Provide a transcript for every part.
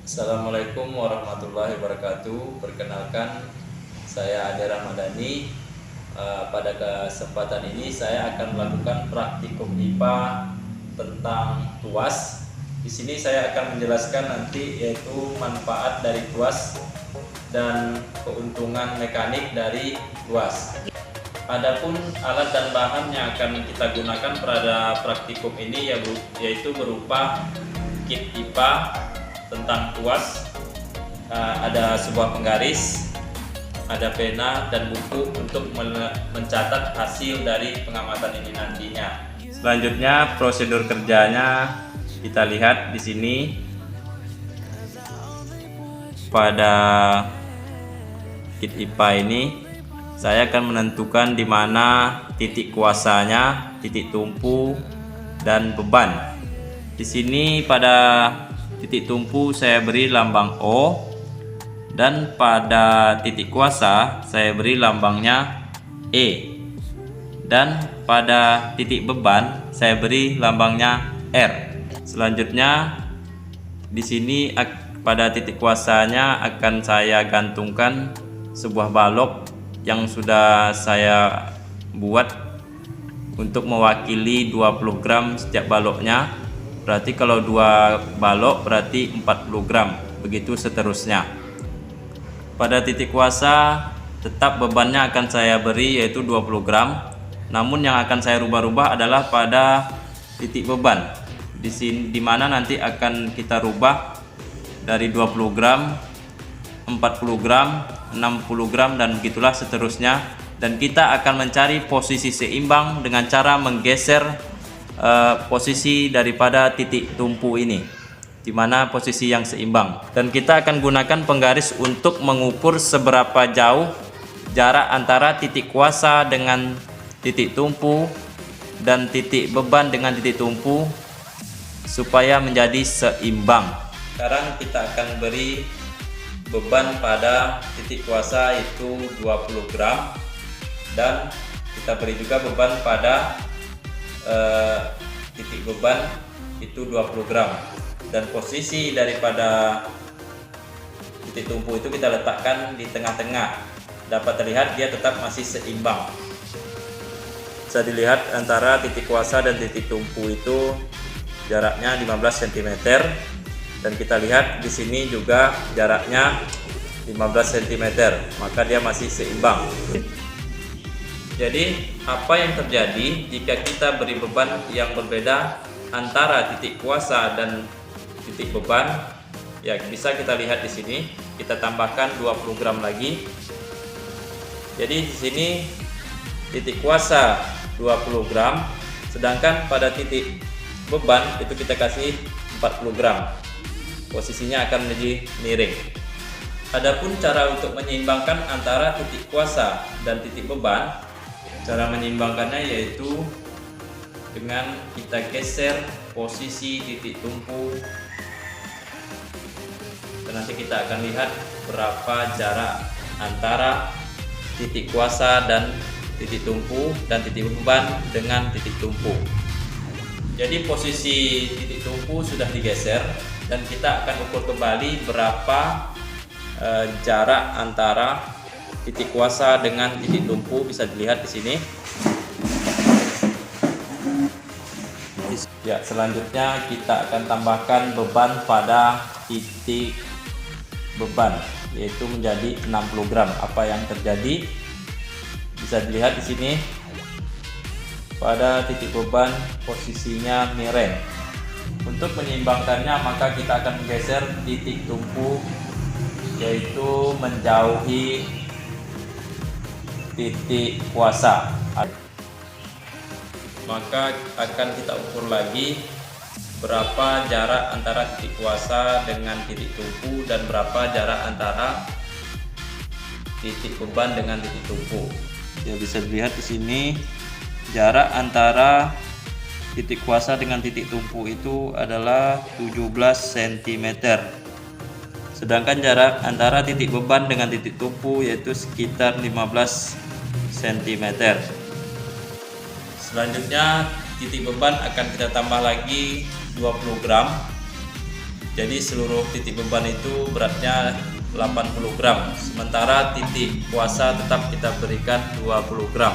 Assalamualaikum warahmatullahi wabarakatuh. Perkenalkan, saya Ade Ramadhani. Pada kesempatan ini saya akan melakukan praktikum IPA tentang tuas. Di sini saya akan menjelaskan nanti yaitu manfaat dari tuas dan keuntungan mekanik dari tuas. Adapun alat dan bahan yang akan kita gunakan pada praktikum ini yaitu berupa kit IPA tentang tuas, ada sebuah penggaris, ada pena dan buku untuk mencatat hasil dari pengamatan ini nantinya. Selanjutnya prosedur kerjanya kita lihat di sini. Pada kit IPA ini saya akan menentukan di mana titik kuasanya, titik tumpu dan beban. Di sini pada titik tumpu saya beri lambang O, dan pada titik kuasa saya beri lambangnya E, dan pada titik beban saya beri lambangnya R. Selanjutnya di sini pada titik kuasanya akan saya gantungkan sebuah balok yang sudah saya buat untuk mewakili 20 gram setiap baloknya. Berarti kalau 2 balok berarti 40 gram, begitu seterusnya. Pada titik kuasa tetap bebannya akan saya beri yaitu 20 gram. Namun yang akan saya rubah-rubah adalah pada titik beban. Di sini dimana nanti akan kita rubah dari 20 gram, 40 gram, 60 gram dan begitulah seterusnya. Dan kita akan mencari posisi seimbang dengan cara menggeser posisi daripada titik tumpu ini, di mana posisi yang seimbang. Dan kita akan gunakan penggaris untuk mengukur seberapa jauh jarak antara titik kuasa dengan titik tumpu dan titik beban dengan titik tumpu supaya menjadi seimbang. Sekarang kita akan beri beban pada titik kuasa itu 20 gram dan kita beri juga beban pada titik beban itu 20 gram, dan posisi daripada titik tumpu itu kita letakkan di tengah-tengah. Dapat terlihat dia tetap masih seimbang. Bisa dilihat antara titik kuasa dan titik tumpu itu jaraknya 15 cm, dan kita lihat di sini juga jaraknya 15 cm, maka dia masih seimbang. Jadi apa yang terjadi jika kita beri beban yang berbeda antara titik kuasa dan titik beban? Ya, bisa kita lihat di sini. Kita tambahkan 20 gram lagi. Jadi di sini titik kuasa 20 gram, sedangkan pada titik beban itu kita kasih 40 gram. Posisinya akan menjadi miring. Adapun cara untuk menyeimbangkan antara titik kuasa dan titik beban, cara menyeimbangkannya yaitu dengan kita geser posisi titik tumpu, dan nanti kita akan lihat berapa jarak antara titik kuasa dan titik tumpu dan titik beban dengan titik tumpu. Jadi posisi titik tumpu sudah digeser dan kita akan ukur kembali berapa jarak antara titik kuasa dengan titik tumpu. Bisa dilihat di sini. Ya, selanjutnya kita akan tambahkan beban pada titik beban, yaitu menjadi 60 gram. Apa yang terjadi? Bisa dilihat di sini. Pada titik beban posisinya miring. Untuk menyeimbangkannya maka kita akan menggeser titik tumpu, yaitu menjauhi titik kuasa. Maka akan kita ukur lagi berapa jarak antara titik kuasa dengan titik tumpu dan berapa jarak antara titik beban dengan titik tumpu. Ya, bisa dilihat di sini jarak antara titik kuasa dengan titik tumpu itu adalah 17 cm. Sedangkan jarak antara titik beban dengan titik tumpu yaitu sekitar 15 cm. Selanjutnya titik beban akan kita tambah lagi 20 gram Jadi seluruh titik beban itu beratnya 80 gram, sementara titik kuasa tetap kita berikan 20 gram.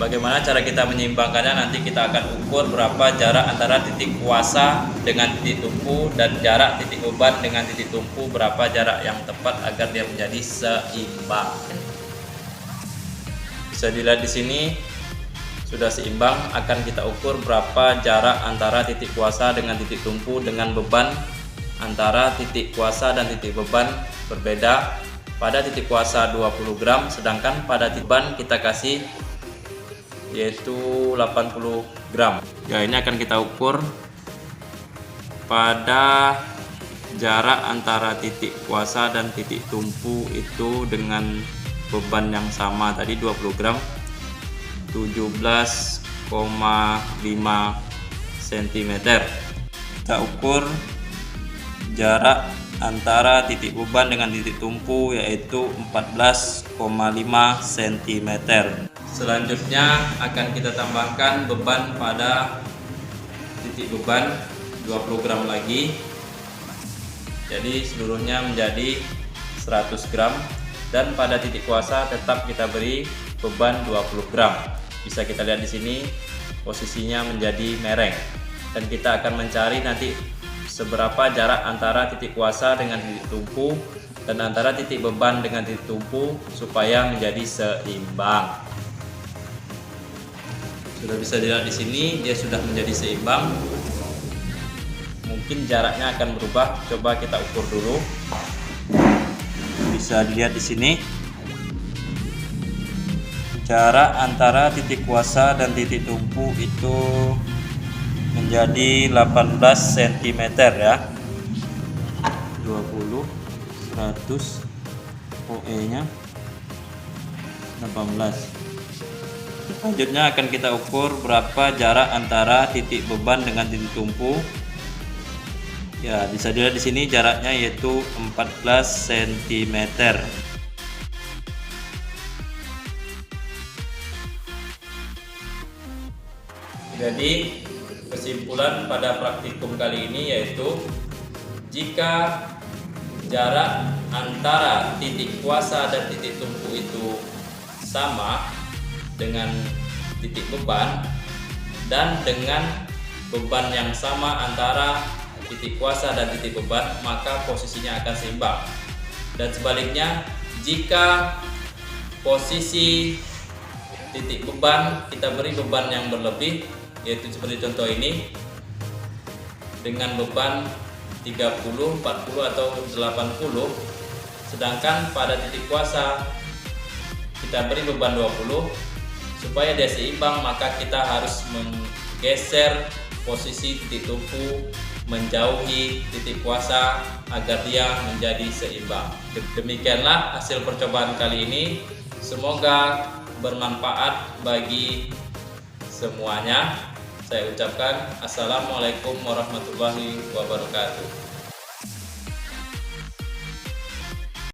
Bagaimana cara kita menyeimbangkannya, nanti kita akan ukur berapa jarak antara titik kuasa dengan titik tumpu dan jarak titik beban dengan titik tumpu, berapa jarak yang tepat agar dia menjadi seimbang. Bisa dilihat di sini sudah seimbang. Akan kita ukur berapa jarak antara titik kuasa dengan titik tumpu dengan beban. Antara titik kuasa dan titik beban berbeda. Pada titik kuasa 20 gram, sedangkan pada titik beban kita kasih yaitu 80 gram. Ya, ini akan kita ukur pada jarak antara titik kuasa dan titik tumpu itu dengan beban yang sama tadi 20 gram, 17,5 cm. Kita ukur jarak antara titik beban dengan titik tumpu yaitu 14,5 cm. Selanjutnya akan kita tambahkan beban pada titik beban 20 gram lagi. Jadi seluruhnya menjadi 100 gram, dan pada titik kuasa tetap kita beri beban 20 gram. Bisa kita lihat di sini posisinya menjadi mereng, dan kita akan mencari nanti seberapa jarak antara titik kuasa dengan titik tumpu dan antara titik beban dengan titik tumpu supaya menjadi seimbang. Sudah bisa dilihat di sini dia sudah menjadi seimbang. Mungkin jaraknya akan berubah, coba kita ukur dulu. Bisa dilihat di sini jarak antara titik kuasa dan titik tumpu itu menjadi 18 cm ya. 20 100 OE nya 18. Selanjutnya akan kita ukur berapa jarak antara titik beban dengan titik tumpu. Ya, bisa dilihat di sini jaraknya yaitu 14 cm. Jadi kesimpulan pada praktikum kali ini yaitu jika jarak antara titik kuasa dan titik tumpu itu sama dengan titik beban dan dengan beban yang sama antara titik kuasa dan titik beban, maka posisinya akan seimbang. Dan sebaliknya, jika posisi titik beban kita beri beban yang berlebih, yaitu seperti contoh ini dengan beban 30, 40 atau 80, sedangkan pada titik kuasa kita beri beban 20, supaya dia seimbang maka kita harus menggeser posisi titik tumpu menjauhi titik kuasa agar dia menjadi seimbang. Demikianlah hasil percobaan kali ini, semoga bermanfaat bagi semuanya. Saya ucapkan Assalamualaikum warahmatullahi wabarakatuh.